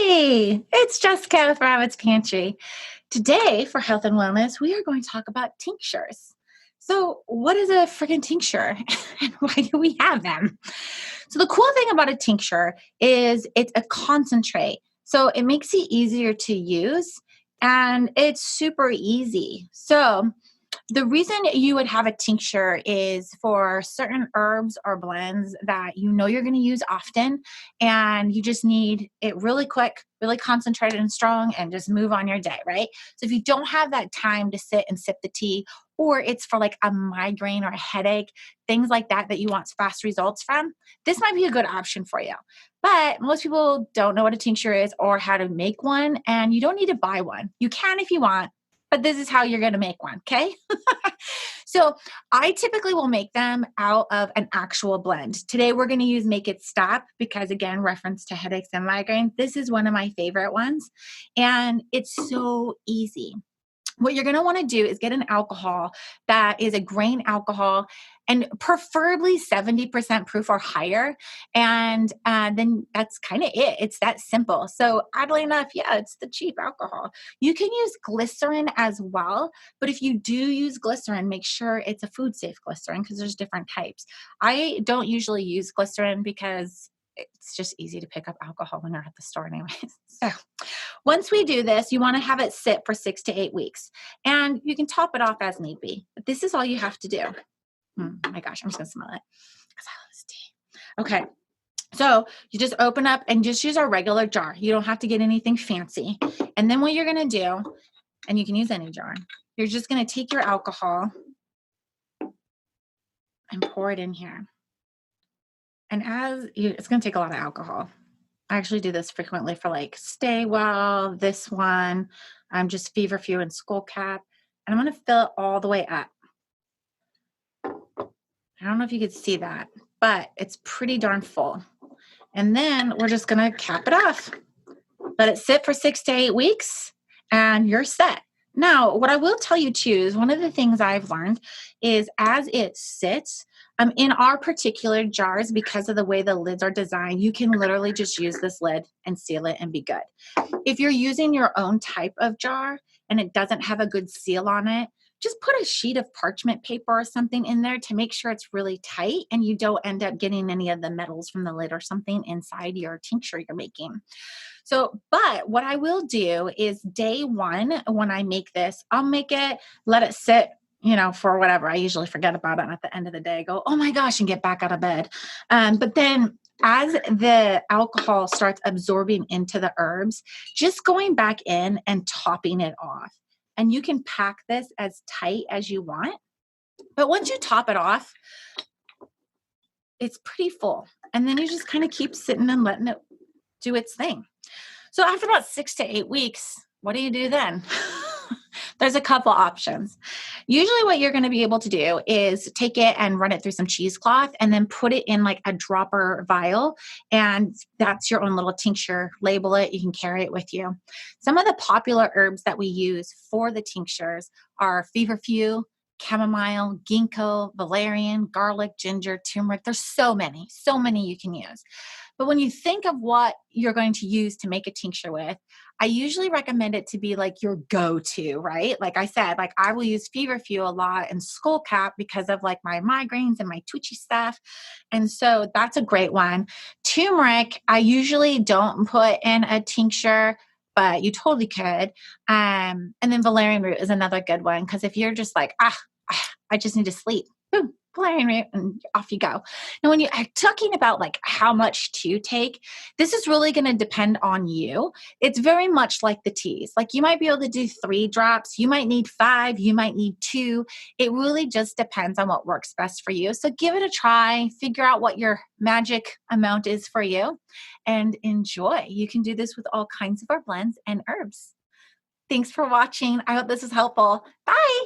Hey, it's Jessica from Rabbit's Pantry. Today, for health and wellness, we are going to talk about tinctures. So, what is a freaking tincture and why do we have them? So, the cool thing about a tincture is it's a concentrate. So, it makes it easier to use and it's super easy. So, the reason you would have a tincture is for certain herbs or blends that you know you're going to use often, and you just need it really quick, really concentrated and strong, and just move on your day, right? So, if you don't have that time to sit and sip the tea, or it's for like a migraine or a headache, things like that, that you want fast results from, this might be a good option for you. But most people don't know what a tincture is or how to make one, and you don't need to buy one. You can if you want, but this is how you're going to make one. Okay. So I typically will make them out of an actual blend. Today we're going to use Make It Stop because, again, reference to headaches and migraine. This is one of my favorite ones, and it's so easy. What you're going to want to do is get an alcohol that is a grain alcohol and preferably 70% proof or higher. And then that's kind of it. It's that simple. So oddly enough, yeah, it's the cheap alcohol. You can use glycerin as well. But if you do use glycerin, make sure it's a food safe glycerin because there's different types. I don't usually use glycerin because it's just easy to pick up alcohol when you're at the store anyways. So once we do this, you want to have it sit for 6 to 8 weeks, and you can top it off as need be. But this is all you have to do. My gosh, I'm just going to smell it because I love this tea. Okay. So you just open up and just use our regular jar. You don't have to get anything fancy. And then what you're going to do, and you can use any jar, you're just going to take your alcohol and pour it in here. And it's going to take a lot of alcohol. I actually do this frequently for like Stay Well, this one, just Feverfew and Skull Cap. And I'm going to fill it all the way up. I don't know if you could see that, but it's pretty darn full. And then we're just going to cap it off. Let it sit for 6 to 8 weeks and you're set. Now, what I will tell you too is one of the things I've learned is as it sits, in our particular jars, because of the way the lids are designed, you can literally just use this lid and seal it and be good. If you're using your own type of jar and it doesn't have a good seal on it, just put a sheet of parchment paper or something in there to make sure it's really tight and you don't end up getting any of the metals from the lid or something inside your tincture you're making. So, but what I will do is day one, when I make this, I'll make it, let it sit, for whatever. I usually forget about it. And at the end of the day, I go, oh my gosh, and get back out of bed. But then as the alcohol starts absorbing into the herbs, just going back in and topping it off. And you can pack this as tight as you want. But once you top it off, it's pretty full. And then you just kind of keep sitting and letting it do its thing. So after about 6 to 8 weeks, what do you do then? There's a couple options. Usually what you're going to be able to do is take it and run it through some cheesecloth and then put it in like a dropper vial. And that's your own little tincture. Label it. You can carry it with you. Some of the popular herbs that we use for the tinctures are feverfew, chamomile, ginkgo, valerian, garlic, ginger, turmeric. There's so many you can use. But when you think of what you're going to use to make a tincture with, I usually recommend it to be like your go-to, right? Like I said, like I will use feverfew a lot and skull cap because of like my migraines and my twitchy stuff. And so that's a great one. Turmeric, I usually don't put in a tincture, but you totally could. And then valerian root is another good one because if you're just like, I just need to sleep, boom, valerian root, and off you go. Now, when you're talking about like how much to take, this is really going to depend on you. It's very much like the teas. Like you might be able to do 3 drops. You might need 5. You might need 2. It really just depends on what works best for you. So give it a try. Figure out what your magic amount is for you and enjoy. You can do this with all kinds of our blends and herbs. Thanks for watching. I hope this is helpful. Bye.